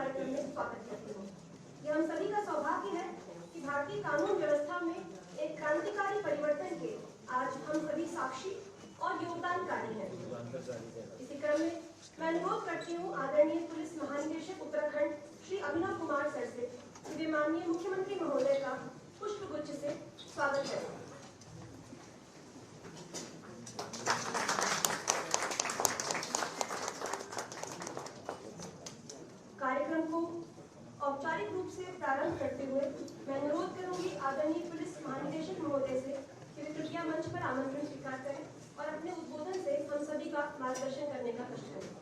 कार्यक्रम में स्वागत करती हूँ। यह हम सभी का सौभाग्य है कि भारतीय कानून व्यवस्था में एक क्रांतिकारी परिवर्तन के आज हम सभी साक्षी और योगदानकारी हैं। इसी क्रम में मैं अनुरोध करती हूँ आदरणीय पुलिस महानिदेशक उत्तराखंड श्री अभिनव कुमार सर से वे माननीय मुख्यमंत्री महोदय का पुष्पगुच्छ से स्वागत करें। कार्यक्रम को औपचारिक रूप से प्रारंभ करते हुए मैं अनुरोध करूंगी आदरणीय पुलिस महानिदेशक महोदय से कि वे कृपया मंच पर आमंत्रण स्वीकार करें और अपने उद्बोधन से हम सभी का मार्गदर्शन करने का कष्ट करें।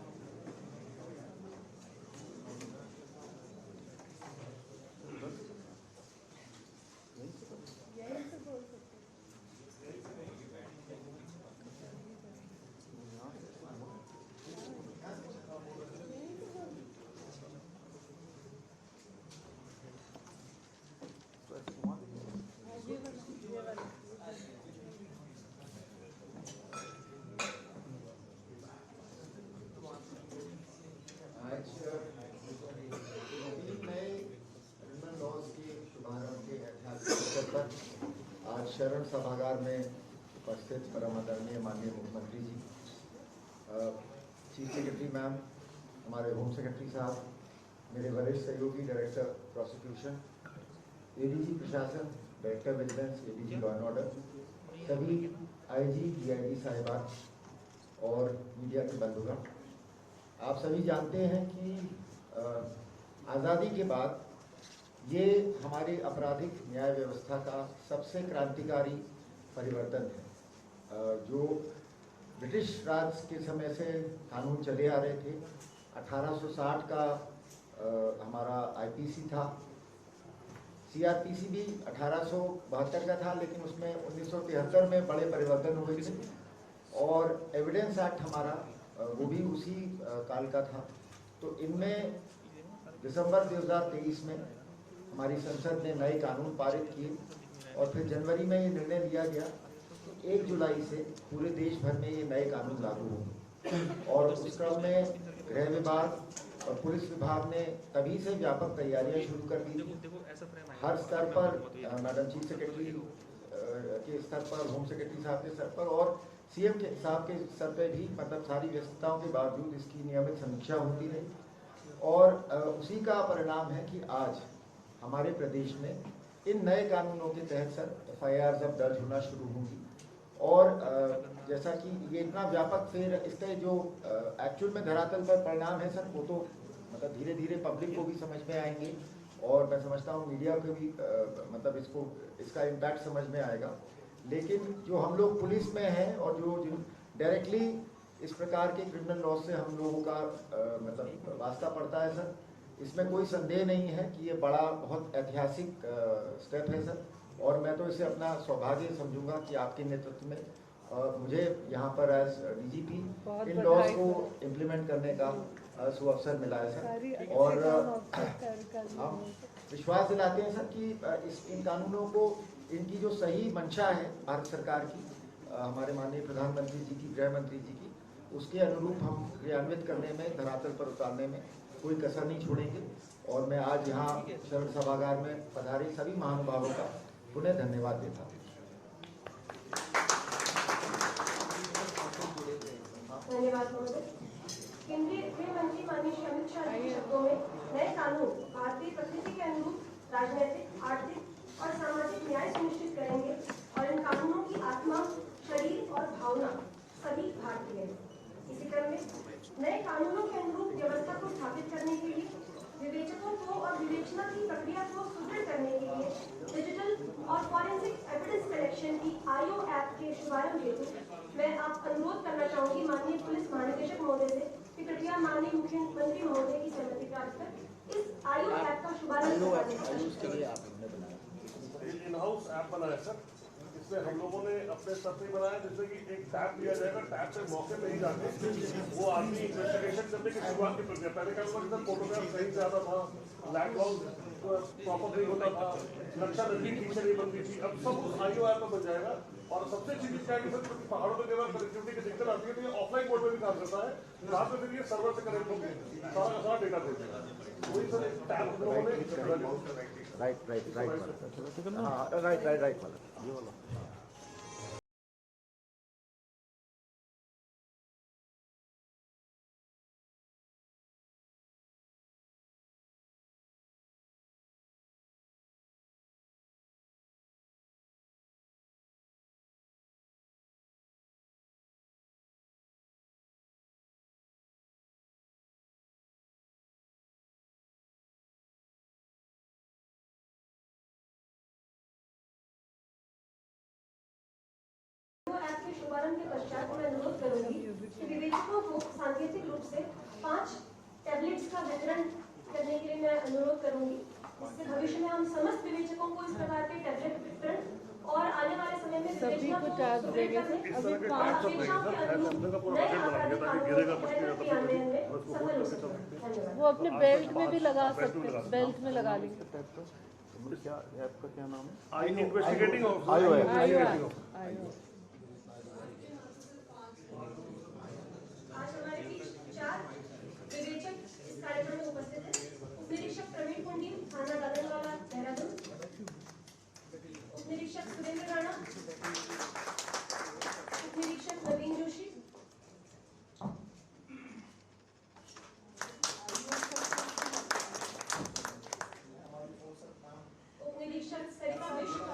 आज शरण सभागार में उपस्थित परम आदरणीय माननीय मुख्यमंत्री जी, चीफ सेक्रेटरी मैम, हमारे होम सेक्रेटरी साहब, मेरे वरिष्ठ सहयोगी डायरेक्टर प्रोसिक्यूशन, एडीजी प्रशासन, director vigilance, ADG law and order, सभी आईजी, डीआईजी साहिबान और मीडिया के बंधुगण, आप सभी जानते हैं कि आज़ादी के बाद ये हमारी आपराधिक न्याय व्यवस्था का सबसे क्रांतिकारी परिवर्तन है। जो ब्रिटिश राज के समय से कानून चले आ रहे थे, 1860 का हमारा आईपीसी था, सीआरपीसी भी 1872 का था, लेकिन उसमें 1973 में बड़े परिवर्तन हुए थे, और एविडेंस एक्ट हमारा वो भी उसी काल का था। तो इनमें दिसंबर 2023 में हमारी संसद ने नए कानून पारित किए और फिर जनवरी में ये निर्णय लिया गया कि 1 जुलाई से पूरे देश भर में ये नए कानून लागू होंगे। और उस क्रम में गृह विभाग और पुलिस विभाग ने तभी से व्यापक तैयारियां शुरू कर दी थी। हर स्तर पर मैडम चीफ सेक्रेटरी के स्तर पर, होम सेक्रेटरी साहब के स्तर पर और सीएम के साहब के स्तर पर भी, मतलब सारी व्यस्तताओं के बावजूद इसकी नियमित समीक्षा होती रही। और उसी का परिणाम है कि आज हमारे प्रदेश में इन नए कानूनों के तहत सर FIRs अब दर्ज होना शुरू होंगी। और जैसा कि ये इतना व्यापक, फिर इसके जो एक्चुअल में धरातल पर परिणाम है सर, वो तो मतलब धीरे धीरे पब्लिक को भी समझ में आएंगे, और मैं समझता हूँ मीडिया को भी मतलब इसका इम्पैक्ट समझ में आएगा। लेकिन जो हम लोग पुलिस में हैं और जो डायरेक्टली इस प्रकार के क्रिमिनल लॉ से हम लोगों का मतलब वास्ता पड़ता है सर, इसमें कोई संदेह नहीं है कि ये बड़ा बहुत ऐतिहासिक स्टेप है सर। और मैं तो इसे अपना सौभाग्य समझूंगा कि आपके नेतृत्व में मुझे यहाँ पर एज डीजीपी इन लॉज को इम्प्लीमेंट करने का सुअवसर मिला है सर। और हम विश्वास दिलाते हैं सर कि इन कानूनों को, इनकी जो सही मंशा है भारत सरकार की, हमारे माननीय प्रधानमंत्री जी की, गृह मंत्री जी की, उसके अनुरूप हम क्रियान्वित करने में, धरातल पर उतारने में कोई कसर नहीं छोड़ेंगे। और मैं आज यहाँ शरण सभागार में पधारे सभी महानुभावों का पुनः धन्यवाद देता हूँ। धन्यवाद महोदय। केंद्रीय गृह मंत्री माननीय श्री अमित शाह जी के शब्दों में नए कानून भारतीय प्रकृति के अनुरूप राजनीतिक, आर्थिक और सामाजिक न्याय सुनिश्चित करेंगे और इन कानूनों की आत्मा, शरीर और भावना सभी भारतीय हैं। इसी क्रम में नए कानूनों के अनुरूप व्यवस्था को स्थापित करने के लिए, विवेचकों को और विवेचना की प्रक्रिया को सुदृढ़ करने के लिए डिजिटल और फॉरेंसिक एविडेंस कलेक्शन की IO ऐप के शुभारंभ हेतु मैं आप अनुरोध करना चाहूंगी माननीय पुलिस महानिदेशक महोदय से कि कृपया माननीय मुख्यमंत्री महोदय की सहमति प्राप्त कर इस IO ऐप का शुभारंभ करने का इन हाउस ऐप बनाया सर, इसमें हम लोगों ने अपने स्तर से बनाया, जैसे कि एक टैब दिया जाएगा, टैब पे मौके पे ही जाके वो आदमी इन्वेस्टिगेशन करने की शुरुआत की प्रक्रिया। पहले क्या होता था, फोटोग्राफ सही से आता था, लैंड प्रॉपर नहीं होता था, नक्शा नजदीक ठीक से नहीं बनती थी। अब सब उस IO ऐप पर बन जाएगा। और सबसे अच्छी चीज क्या है कि सर पहाड़ों में कई बार कनेक्टिविटी की दिक्कत आती है, तो ये ऑफलाइन मोड में भी काम करता है, जहाँ पे फिर ये सर्वर से कनेक्ट होकर सारा का सारा डेटा देते हैं। वही सर टैब हम लोगों ने राइट वाला, हाँ राइट वाला, ये वाला। ऐप के शुभारंभ के पश्चात मैं अनुरोध करूंगी कि विवेचकों को सांकेतिक रूप से 5 टैबलेट्स का वितरण करने के लिए मैं अनुरोध करूंगी, जिससे भविष्य में हम समस्त विवेचकों को इस प्रकार के टैबलेट वितरण और आने वाले समय में सभी को टैब देंगे। अभी 5 वो अपने बेल्ट में भी लगा सकते हैं, बेल्ट में लगा लेंगे। क्या ऐप का क्या नाम है? इन्वेस्टिगेटिंग आयो है। आज हमारे बीच 4 विवेचक इस कार्यक्रम में उपस्थित हैं। उपनिरीक्षक प्रवीण कुंडी, थाना दादनवाला, देहरादून। उपनिरीक्षक सुरेंद्र राणा, उपनिरीक्षक नवीन जोशी, उपनिरीक्षक सरिता मिश्र,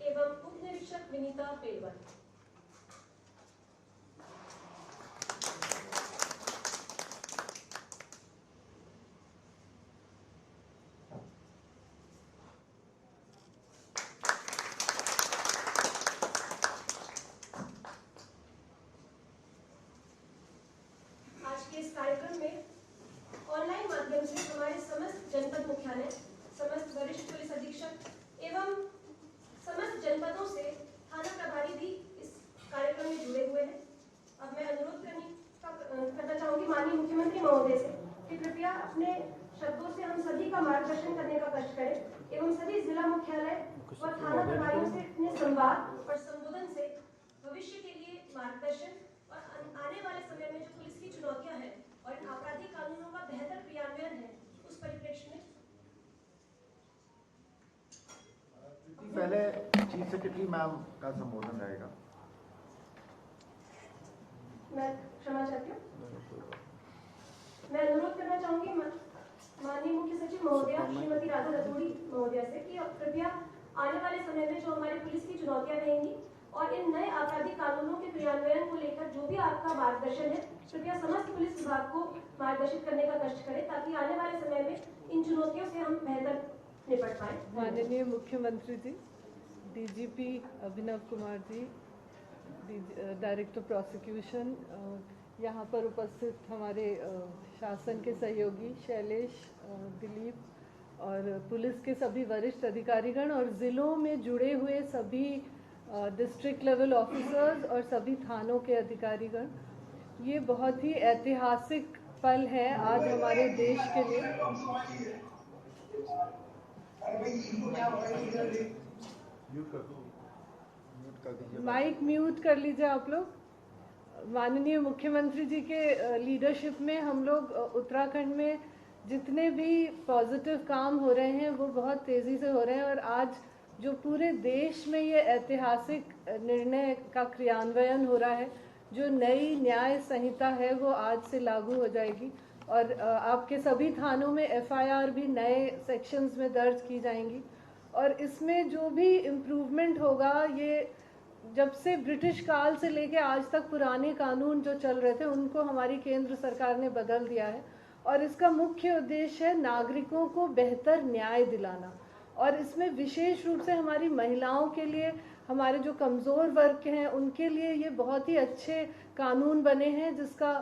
एवं उपनिरीक्षक विनीता पेलवर। आज के इस कार्यक्रम में ऑनलाइन माध्यम से हमारे समस्त जनपद मुख्यालय, समस्त वरिष्ठ पुलिस अधीक्षक एवं समस्त जनपदों से थाना प्रभारी भी इस कार्यक्रम में जुड़े हुए हैं। अब मैं अनुरोध करना चाहूंगी माननीय मुख्यमंत्री महोदय से कि कृपया अपने शब्दों से हम सभी का मार्गदर्शन करने का कष्ट करें एवं सभी जिला मुख्यालय व थाना प्रभारियों से अपने संवाद और संबोधन से भविष्य के लिए मार्गदर्शन और आने वाले समय में जो पुलिस की चुनौतियां हैं और इन आपराधिक कानूनों का बेहतर क्रियान्वयन है, उस परिप्रेक्ष्य में पहले चीफ सेक्रेटरी मैम का संबोधन रहेगा। मैं क्षमा चाहती हूँ। मैं अनुरोध करना चाहूंगी माननीय मुख्य सचिव महोदया श्रीमती राधा रतूड़ी महोदया से कि कृपया आने वाले समय में जो हमारे पुलिस की चुनौतियां रहेंगी और इन नए आपराधिक कानूनों के क्रियान्वयन को लेकर जो भी आपका मार्गदर्शन है, कृपया समस्त पुलिस विभाग को मार्गदर्शित करने का कष्ट करें ताकि आने वाले समय में इन चुनौतियों से हम बेहतर निपट पाए। माननीय मुख्यमंत्री जी, DGP Abhinav Kumar ji, director prosecution, यहाँ पर उपस्थित हमारे शासन के सहयोगी शैलेश, दिलीप और पुलिस के सभी वरिष्ठ अधिकारीगण और ज़िलों में जुड़े हुए सभी डिस्ट्रिक्ट लेवल ऑफिसर्स और सभी थानों के अधिकारीगण, ये बहुत ही ऐतिहासिक पल है आज हमारे देश के लिए। माइक म्यूट कर लीजिए आप लोग। माननीय मुख्यमंत्री जी के लीडरशिप में हम लोग उत्तराखंड में जितने भी पॉजिटिव काम हो रहे हैं वो बहुत तेज़ी से हो रहे हैं और आज जो पूरे देश में ये ऐतिहासिक निर्णय का क्रियान्वयन हो रहा है, जो नई न्याय संहिता है वो आज से लागू हो जाएगी और आपके सभी थानों में FIR भी नए सेक्शंस में दर्ज की जाएंगी और इसमें जो भी इम्प्रूवमेंट होगा, ये जब से ब्रिटिश काल से लेके आज तक पुराने कानून जो चल रहे थे उनको हमारी केंद्र सरकार ने बदल दिया है और इसका मुख्य उद्देश्य है नागरिकों को बेहतर न्याय दिलाना। और इसमें विशेष रूप से हमारी महिलाओं के लिए, हमारे जो कमज़ोर वर्ग हैं उनके लिए ये बहुत ही अच्छे कानून बने हैं, जिसका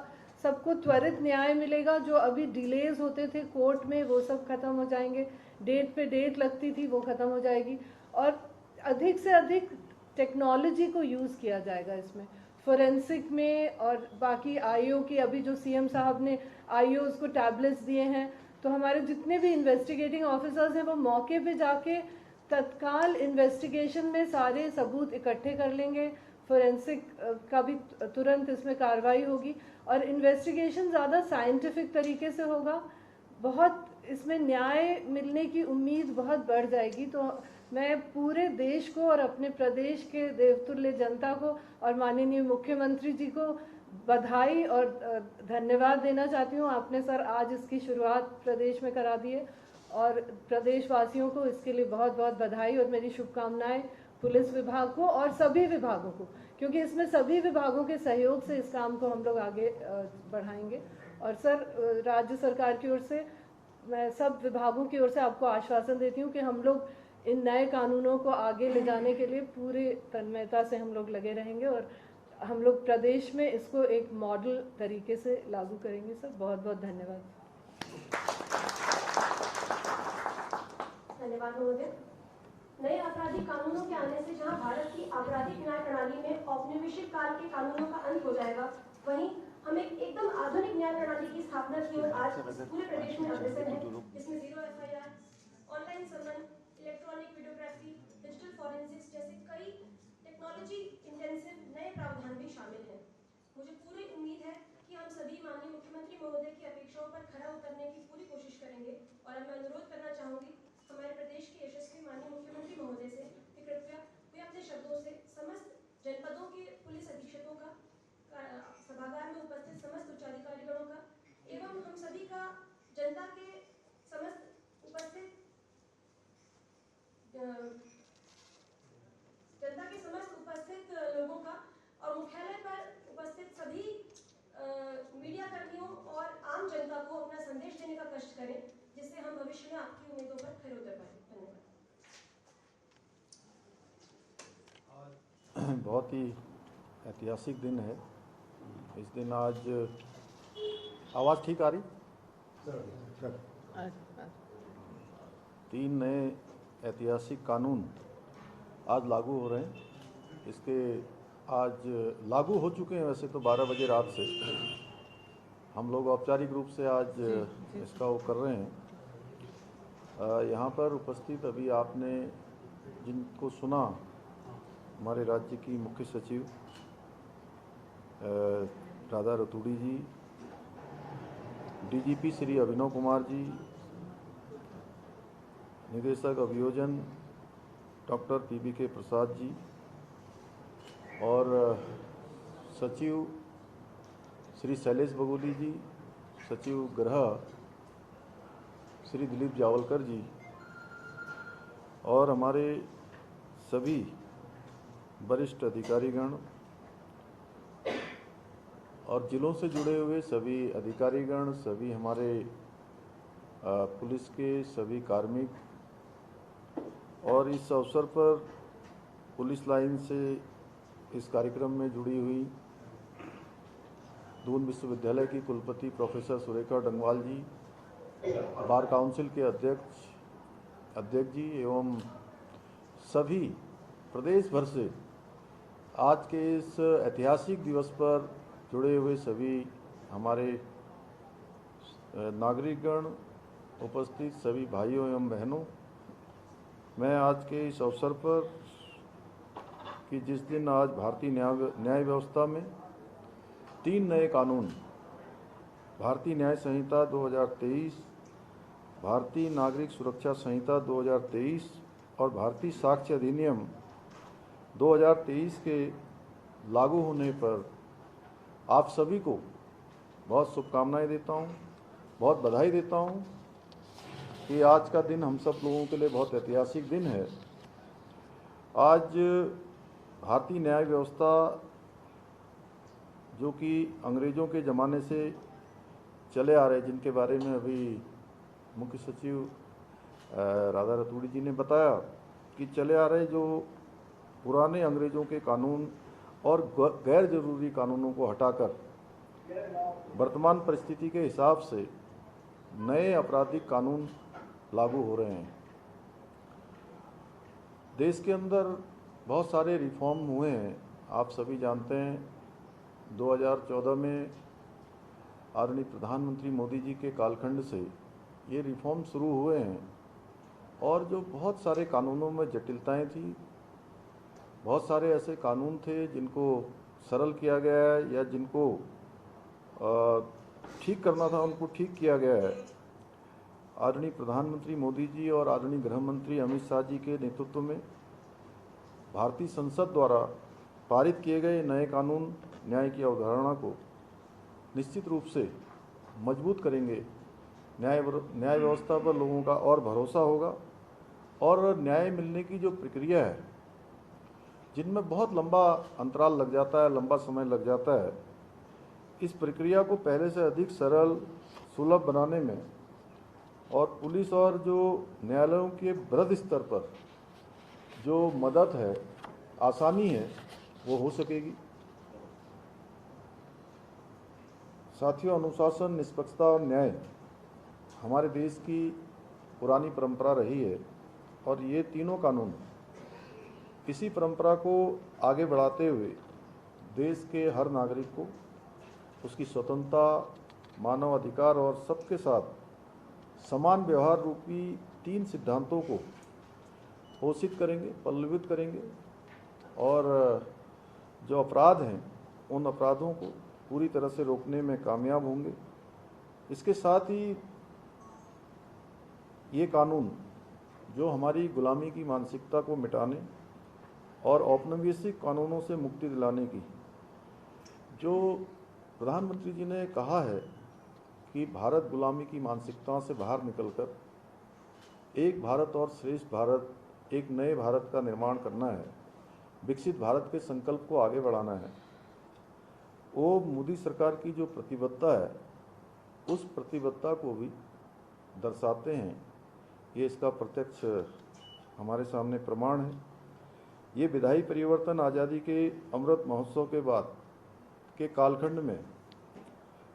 सबको त्वरित न्याय मिलेगा। जो अभी डिलेज होते थे कोर्ट में वो सब खत्म हो जाएंगे, डेट पे डेट लगती थी वो खत्म हो जाएगी, और अधिक से अधिक टेक्नोलॉजी को यूज़ किया जाएगा इसमें, फोरेंसिक में। और बाकी आईओ की, अभी जो सीएम साहब ने आईओज़ को टैबलेट्स दिए हैं, तो हमारे जितने भी इन्वेस्टिगेटिंग ऑफिसर्स हैं वो मौके पे जाके तत्काल इन्वेस्टिगेशन में सारे सबूत इकट्ठे कर लेंगे। फोरेंसिक का भी तुरंत इसमें कार्रवाई होगी, और इन्वेस्टिगेशन ज़्यादा साइंटिफिक तरीके से होगा। बहुत इसमें न्याय मिलने की उम्मीद बहुत बढ़ जाएगी। तो मैं पूरे देश को और अपने प्रदेश के देवतुल्य जनता को और माननीय मुख्यमंत्री जी को बधाई और धन्यवाद देना चाहती हूँ। आपने सर आज इसकी शुरुआत प्रदेश में करा दी है, और प्रदेशवासियों को इसके लिए बहुत बहुत बधाई और मेरी शुभकामनाएं पुलिस विभाग को और सभी विभागों को, क्योंकि इसमें सभी विभागों के सहयोग से इस काम को हम लोग आगे बढ़ाएंगे। और सर राज्य सरकार की ओर से मैं सब विभागों की ओर से आपको आश्वासन देती हूँ कि हम लोग इन नए कानूनों को आगे ले जाने के लिए पूरे तन्मयता से हम लोग लगे रहेंगे, और हम लोग प्रदेश में इसको एक मॉडल तरीके से लागू करेंगे। सर बहुत बहुत धन्यवाद। धन्यवाद महोदय। नए आपराधिक कानूनों के आने से जहां भारत की आपराधिक न्याय प्रणाली में औपनिवेशिक काल के कानूनों का अंत हो जाएगा, वहीं हम एक एकदम आधुनिक न्याय प्रणाली की स्थापना की ओर आज पूरे प्रदेश में अग्रसर हैं, जिसमें 0 FIR, ऑनलाइन समन, इलेक्ट्रॉनिक वीडियोग्राफी, डिजिटल फॉरेंसिक्स जैसे कई टेक्नोलॉजी इंटेंसिव नए प्रावधान भी शामिल हैं। मुझे पूरी उम्मीद है कि हम सभी माननीय मुख्यमंत्री महोदय की अपेक्षाओं पर खरा उतरने की पूरी कोशिश करेंगे, और अब मैं अनुरोध करना चाहूंगी हमारे प्रदेश के यशस्वी माननीय मुख्यमंत्री महोदय से कि कृपया वे अपने शब्दों से समस्त जनपदों के पुलिस अधीक्षकों का, सभागार में उपस्थित समस्त उच्चाधिकारीगणों का एवं हम सभी का, जनता के समस्त उपस्थित लोगों का और मुख्यालय पर उपस्थित सभी मीडिया कर्मियों और आम जनता को अपना संदेश देने का कष्ट करें, जिससे हम भविष्य में आपकी उम्मीदों पर खरे उतर पाए। धन्यवाद। बहुत ही ऐतिहासिक दिन है। इस दिन आज आवाज़ ठीक आ रही? 3 नए ऐतिहासिक कानून आज लागू हो रहे हैं। इसके आज लागू हो चुके हैं वैसे तो 12 बजे रात से। हम लोग औपचारिक रूप से आज इसका वो कर रहे हैं। यहाँ पर उपस्थित अभी आपने जिनको सुना, हमारे राज्य की मुख्य सचिव राधा रतूड़ी जी, डीजीपी श्री अभिनव कुमार जी, निदेशक अभियोजन डॉक्टर PBK प्रसाद जी, और सचिव श्री शैलेश बगोली जी, सचिव गृह श्री दिलीप जावलकर जी, और हमारे सभी वरिष्ठ अधिकारीगण और जिलों से जुड़े हुए सभी अधिकारीगण, सभी हमारे पुलिस के सभी कार्मिक, और इस अवसर पर पुलिस लाइन से इस कार्यक्रम में जुड़ी हुई दून विश्वविद्यालय की कुलपति प्रोफेसर सुरेखा डंगवाल जी, बार काउंसिल के अध्यक्ष जी एवं सभी प्रदेश भर से आज के इस ऐतिहासिक दिवस पर जुड़े हुए सभी हमारे नागरिकगण, उपस्थित सभी भाइयों एवं बहनों, मैं आज के इस अवसर पर कि जिस दिन आज भारतीय न्याय व्यवस्था में 3 नए कानून, भारतीय न्याय संहिता 2023, भारतीय नागरिक सुरक्षा संहिता 2023 और भारतीय साक्ष्य अधिनियम 2023 के लागू होने पर आप सभी को बहुत शुभकामनाएं देता हूं, बहुत बधाई देता हूं कि आज का दिन हम सब लोगों के लिए बहुत ऐतिहासिक दिन है। आज भारतीय न्याय व्यवस्था जो कि अंग्रेज़ों के ज़माने से चले आ रहे, जिनके बारे में अभी मुख्य सचिव राधा रतूड़ी जी ने बताया कि चले आ रहे जो पुराने अंग्रेज़ों के कानून और गैर जरूरी कानूनों को हटाकर वर्तमान परिस्थिति के हिसाब से नए आपराधिक कानून लागू हो रहे हैं। देश के अंदर बहुत सारे रिफॉर्म हुए हैं, आप सभी जानते हैं। 2014 में आदरणीय प्रधानमंत्री मोदी जी के कालखंड से ये रिफॉर्म शुरू हुए हैं और जो बहुत सारे कानूनों में जटिलताएं थी, बहुत सारे ऐसे कानून थे जिनको सरल किया गया है या जिनको ठीक करना था उनको ठीक किया गया है। आदरणीय प्रधानमंत्री मोदी जी और आदरणीय गृह मंत्री अमित शाह जी के नेतृत्व में भारतीय संसद द्वारा पारित किए गए नए कानून न्याय की अवधारणा को निश्चित रूप से मजबूत करेंगे। न्याय व्यवस्था पर लोगों का और भरोसा होगा और न्याय मिलने की जो प्रक्रिया है, जिनमें बहुत लंबा अंतराल लग जाता है, लंबा समय लग जाता है, इस प्रक्रिया को पहले से अधिक सरल सुलभ बनाने में और पुलिस और जो न्यायालयों के वृहद स्तर पर जो मदद है, आसानी है, वो हो सकेगी। साथियों, अनुशासन, निष्पक्षता और न्याय हमारे देश की पुरानी परंपरा रही है और ये तीनों कानून इसी परंपरा को आगे बढ़ाते हुए देश के हर नागरिक को उसकी स्वतंत्रता, मानव अधिकार और सबके साथ समान व्यवहार रूपी 3 सिद्धांतों को पोषित करेंगे, पल्लवित करेंगे और जो अपराध हैं उन अपराधों को पूरी तरह से रोकने में कामयाब होंगे। इसके साथ ही ये कानून जो हमारी गुलामी की मानसिकता को मिटाने और औपनिवेशिक कानूनों से मुक्ति दिलाने की, जो प्रधानमंत्री जी ने कहा है कि भारत गुलामी की मानसिकता से बाहर निकलकर एक भारत और श्रेष्ठ भारत, एक नए भारत का निर्माण करना है, विकसित भारत के संकल्प को आगे बढ़ाना है। वो मोदी सरकार की जो प्रतिबद्धता है, उस प्रतिबद्धता को भी दर्शाते हैं। ये इसका प्रत्यक्ष हमारे सामने प्रमाण है। ये विधायी परिवर्तन आज़ादी के अमृत महोत्सव के बाद के कालखंड में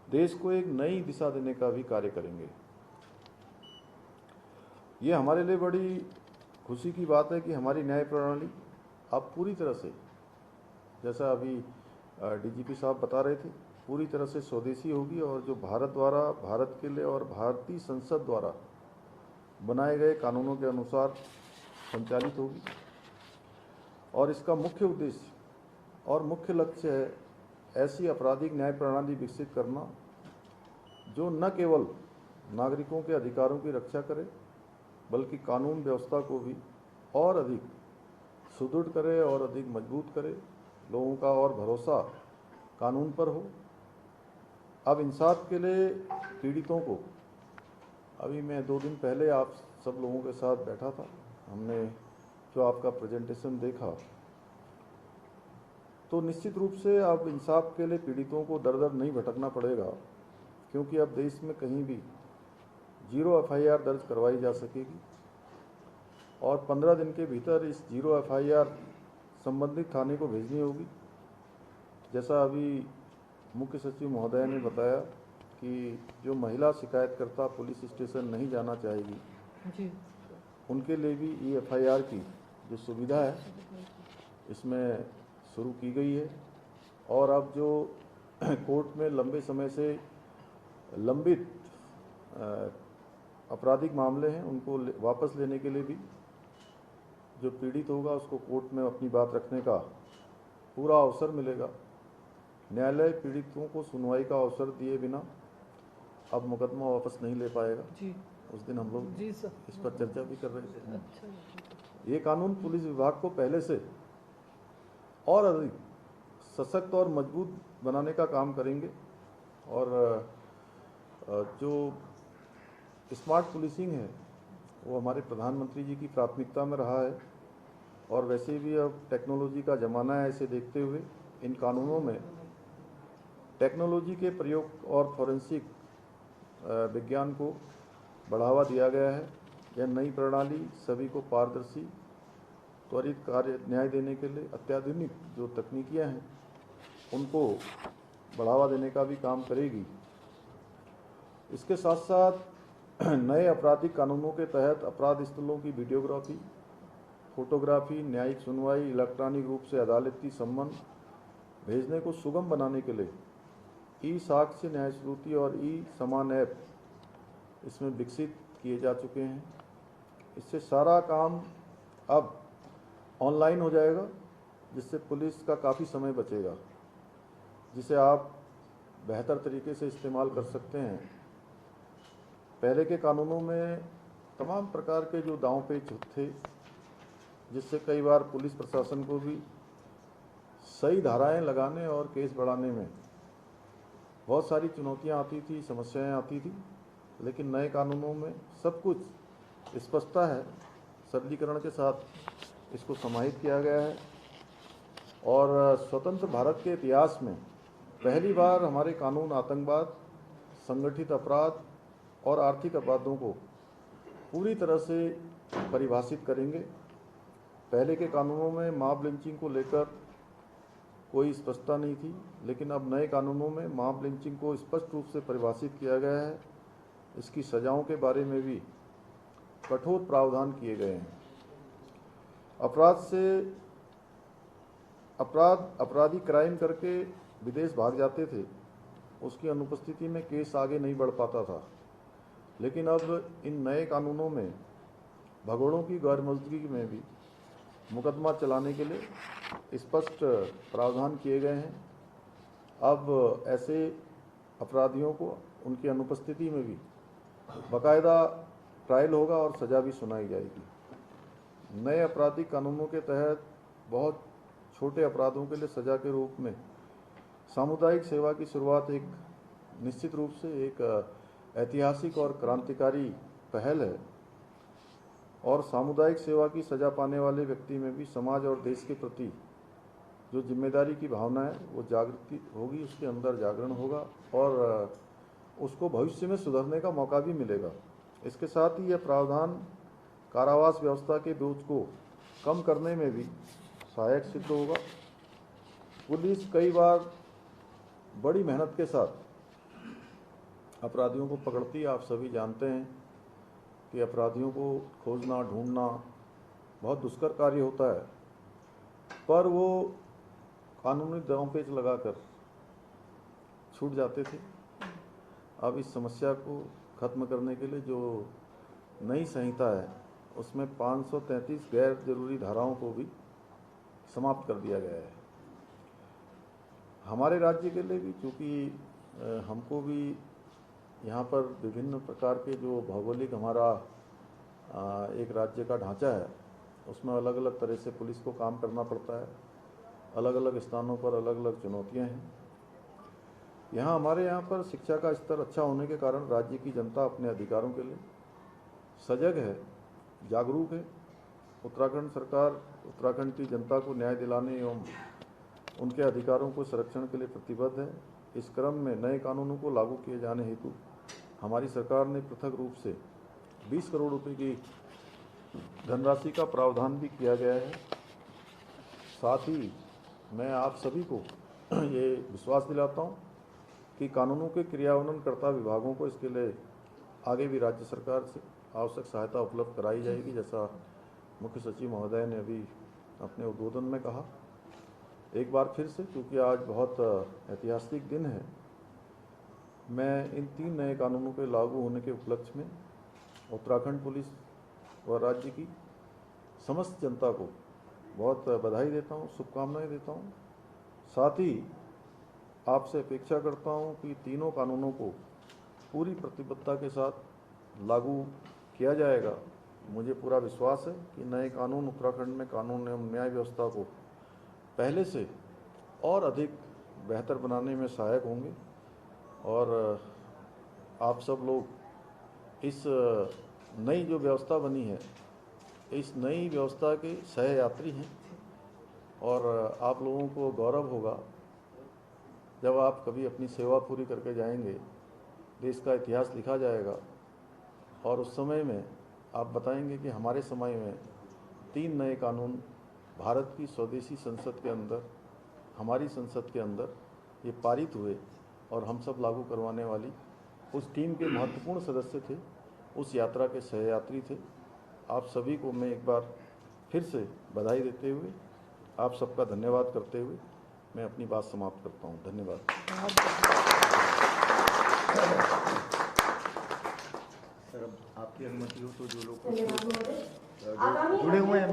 देश को एक नई दिशा देने का भी कार्य करेंगे। ये हमारे लिए बड़ी खुशी की बात है कि हमारी न्याय प्रणाली अब पूरी तरह से, जैसा अभी डीजीपी साहब बता रहे थे, पूरी तरह से स्वदेशी होगी और जो भारत द्वारा, भारत के लिए और भारतीय संसद द्वारा बनाए गए कानूनों के अनुसार संचालित होगी। और इसका मुख्य उद्देश्य और मुख्य लक्ष्य है ऐसी आपराधिक न्याय प्रणाली विकसित करना जो न केवल नागरिकों के अधिकारों की रक्षा करे, बल्कि कानून व्यवस्था को भी और अधिक सुदृढ़ करे और अधिक मजबूत करे, लोगों का और भरोसा कानून पर हो। अब इंसाफ के लिए पीड़ितों को, अभी मैं 2 दिन पहले आप सब लोगों के साथ बैठा था, हमने जो आपका प्रेजेंटेशन देखा, तो निश्चित रूप से अब इंसाफ के लिए पीड़ितों को दर दर नहीं भटकना पड़ेगा, क्योंकि अब देश में कहीं भी 0 FIR दर्ज करवाई जा सकेगी और 15 दिन के भीतर इस 0 FIR संबंधित थाने को भेजनी होगी। जैसा अभी मुख्य सचिव महोदय ने बताया कि जो महिला शिकायतकर्ता पुलिस स्टेशन नहीं जाना चाहेगी जी, उनके लिए भी EFIR की जो सुविधा है इसमें शुरू की गई है। और अब जो कोर्ट में लंबे समय से लंबित आपराधिक मामले हैं उनको वापस लेने के लिए भी जो पीड़ित होगा उसको कोर्ट में अपनी बात रखने का पूरा अवसर मिलेगा। न्यायालय पीड़ितों को सुनवाई का अवसर दिए बिना अब मुकदमा वापस नहीं ले पाएगा जी। उस दिन हम लोग इस पर चर्चा भी कर रहे थे। अच्छा। ये कानून पुलिस विभाग को पहले से और अधिक सशक्त और मजबूत बनाने का काम करेंगे और जो स्मार्ट पुलिसिंग है वो हमारे प्रधानमंत्री जी की प्राथमिकता में रहा है और वैसे भी अब टेक्नोलॉजी का ज़माना है। इसे देखते हुए इन कानूनों में टेक्नोलॉजी के प्रयोग और फॉरेंसिक विज्ञान को बढ़ावा दिया गया है। यह नई प्रणाली सभी को पारदर्शी त्वरित कार्य न्याय देने के लिए अत्याधुनिक जो तकनीकियाँ हैं उनको बढ़ावा देने का भी काम करेगी। इसके साथ साथ नए आपराधिक कानूनों के तहत अपराध स्थलों की वीडियोग्राफी, फोटोग्राफी, न्यायिक सुनवाई, इलेक्ट्रॉनिक रूप से अदालती सम्मन भेजने को सुगम बनाने के लिए ई साक्ष्य न्याय श्रुति और ई समान ऐप इसमें विकसित किए जा चुके हैं। इससे सारा काम अब ऑनलाइन हो जाएगा, जिससे पुलिस का काफ़ी समय बचेगा, जिसे आप बेहतर तरीके से इस्तेमाल कर सकते हैं। पहले के कानूनों में तमाम प्रकार के जो दांव पेच थे, जिससे कई बार पुलिस प्रशासन को भी सही धाराएं लगाने और केस बढ़ाने में बहुत सारी चुनौतियां आती थी, समस्याएं आती थी। लेकिन नए कानूनों में सब कुछ स्पष्टता है, सरलीकरण के साथ इसको समाहित किया गया है। और स्वतंत्र भारत के इतिहास में पहली बार हमारे कानून आतंकवाद, संगठित अपराध और आर्थिक अपराधों को पूरी तरह से परिभाषित करेंगे। पहले के कानूनों में मॉब लिंचिंग को लेकर कोई स्पष्टता नहीं थी, लेकिन अब नए कानूनों में मॉब लिंचिंग को स्पष्ट रूप से परिभाषित किया गया है। इसकी सजाओं के बारे में भी कठोर प्रावधान किए गए हैं। अपराधी क्राइम करके विदेश भाग जाते थे, उसकी अनुपस्थिति में केस आगे नहीं बढ़ पाता था। लेकिन अब इन नए कानूनों में भगोड़ों की गैरमौजूदगी में भी मुकदमा चलाने के लिए स्पष्ट प्रावधान किए गए हैं। अब ऐसे अपराधियों को उनकी अनुपस्थिति में भी बाकायदा ट्रायल होगा और सज़ा भी सुनाई जाएगी। नए आपराधिक कानूनों के तहत बहुत छोटे अपराधों के लिए सज़ा के रूप में सामुदायिक सेवा की शुरुआत एक निश्चित रूप से एक ऐतिहासिक और क्रांतिकारी पहल है। और सामुदायिक सेवा की सज़ा पाने वाले व्यक्ति में भी समाज और देश के प्रति जो जिम्मेदारी की भावना है वो जागृति होगी, उसके अंदर जागरण होगा और उसको भविष्य में सुधरने का मौका भी मिलेगा। इसके साथ ही यह प्रावधान कारावास व्यवस्था के बोझ को कम करने में भी सहायक सिद्ध होगा। पुलिस कई बार बड़ी मेहनत के साथ अपराधियों को पकड़ती है। आप सभी जानते हैं कि अपराधियों को खोजना, ढूंढना बहुत दुष्कर कार्य होता है, पर वो कानूनी दांव पेच लगाकर छूट जाते थे। अब इस समस्या को खत्म करने के लिए जो नई संहिता है उसमें 533 गैर जरूरी धाराओं को भी समाप्त कर दिया गया है। हमारे राज्य के लिए भी, चूँकि हमको भी यहाँ पर विभिन्न प्रकार के जो भौगोलिक हमारा एक राज्य का ढांचा है, उसमें अलग अलग तरह से पुलिस को काम करना पड़ता है। अलग अलग स्थानों पर अलग अलग चुनौतियाँ हैं। हमारे यहाँ पर शिक्षा का स्तर अच्छा होने के कारण राज्य की जनता अपने अधिकारों के लिए सजग है, जागरूक है। उत्तराखंड सरकार उत्तराखंड की जनता को न्याय दिलाने एवं उनके अधिकारों को संरक्षण के लिए प्रतिबद्ध है। इस क्रम में नए कानूनों को लागू किए जाने हेतु हमारी सरकार ने पृथक रूप से 20 करोड़ रुपए की धनराशि का प्रावधान भी किया गया है। साथ ही मैं आप सभी को ये विश्वास दिलाता हूँ कि कानूनों के क्रियान्वयनकर्ता विभागों को इसके लिए आगे भी राज्य सरकार से आवश्यक सहायता उपलब्ध कराई जाएगी, जैसा मुख्य सचिव महोदय ने अभी अपने उद्बोधन में कहा। एक बार फिर से, क्योंकि आज बहुत ऐतिहासिक दिन है, मैं इन 3 नए कानूनों के लागू होने के उपलक्ष्य में उत्तराखंड पुलिस व राज्य की समस्त जनता को बहुत बधाई देता हूँ, शुभकामनाएं देता हूँ। साथ ही आपसे अपेक्षा करता हूँ कि तीनों कानूनों को पूरी प्रतिबद्धता के साथ लागू किया जाएगा। मुझे पूरा विश्वास है कि नए कानून उत्तराखंड में कानून एवं न्याय व्यवस्था को पहले से और अधिक बेहतर बनाने में सहायक होंगे और आप सब लोग इस नई जो व्यवस्था बनी है, इस नई व्यवस्था के सहयात्री हैं और आप लोगों को गौरव होगा जब आप कभी अपनी सेवा पूरी करके जाएंगे। देश का इतिहास लिखा जाएगा और उस समय में आप बताएंगे कि हमारे समय में 3 नए कानून भारत की स्वदेशी संसद के अंदर, हमारी संसद के अंदर ये पारित हुए और हम सब लागू करवाने वाली उस टीम के महत्वपूर्ण सदस्य थे, उस यात्रा के सहयात्री थे। आप सभी को मैं एक बार फिर से बधाई देते हुए, आप सबका धन्यवाद करते हुए मैं अपनी बात समाप्त करता हूँ। धन्यवाद। सर, अब आपकी अनुमति हो तो जो लोग धन्यवाद महोदय। जो जुड़े हुए हैं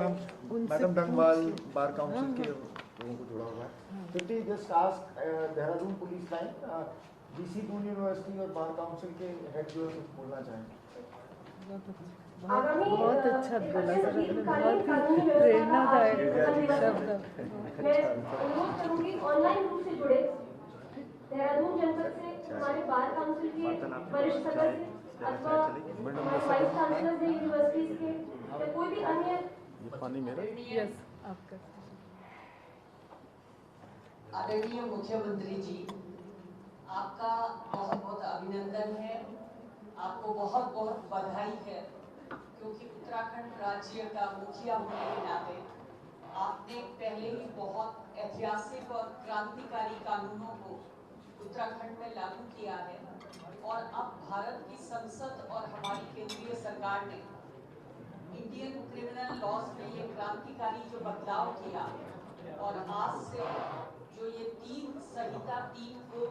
मैडम डंगवाल बार काउंसिल के लोगों को जुड़ा हुआ है। 50 just ask Dehradun police line, DC Doon university और बार काउंसिल के हेड जो है कुछ बोलना चाहेंगे। बहुत अच्छा बोला सर आपने, बहुत ही प्रेरणादायक शब्द। मैं अनुरोध करूंगी ऑनलाइन रूप से जुड़े देहरादून जनपद से हमारे बार काउंसिल के वरिष्ठ सदस्य अथवा वाइस चांसलर यूनिवर्सिटीज के या कोई भी अन्य। ये पानी मेरा। यस, आपका। आदरणीय मुख्यमंत्री जी, आपका बहुत बहुत अभिनंदन है, आपको बहुत बहुत बधाई है, क्योंकि उत्तराखंड राज्य का मुखिया होने के नाते आपने पहले ही बहुत ऐतिहासिक और क्रांतिकारी कानूनों को उत्तराखंड में लागू किया है और अब भारत की संसद और हमारी केंद्रीय सरकार ने इंडियन क्रिमिनल लॉज में ये क्रांतिकारी जो बदलाव किया और आज से जो ये 3 संहिता 3 को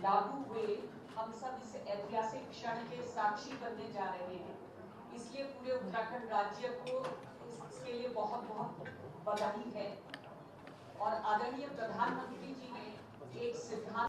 लागू हुए, हम सब इस ऐतिहासिक क्षण के साक्षी बनने जा रहे हैं। इसलिए पूरे उत्तराखंड राज्य को इसके लिए बहुत बहुत बधाई है। और आदरणीय प्रधानमंत्री जी ने एक सिद्धांत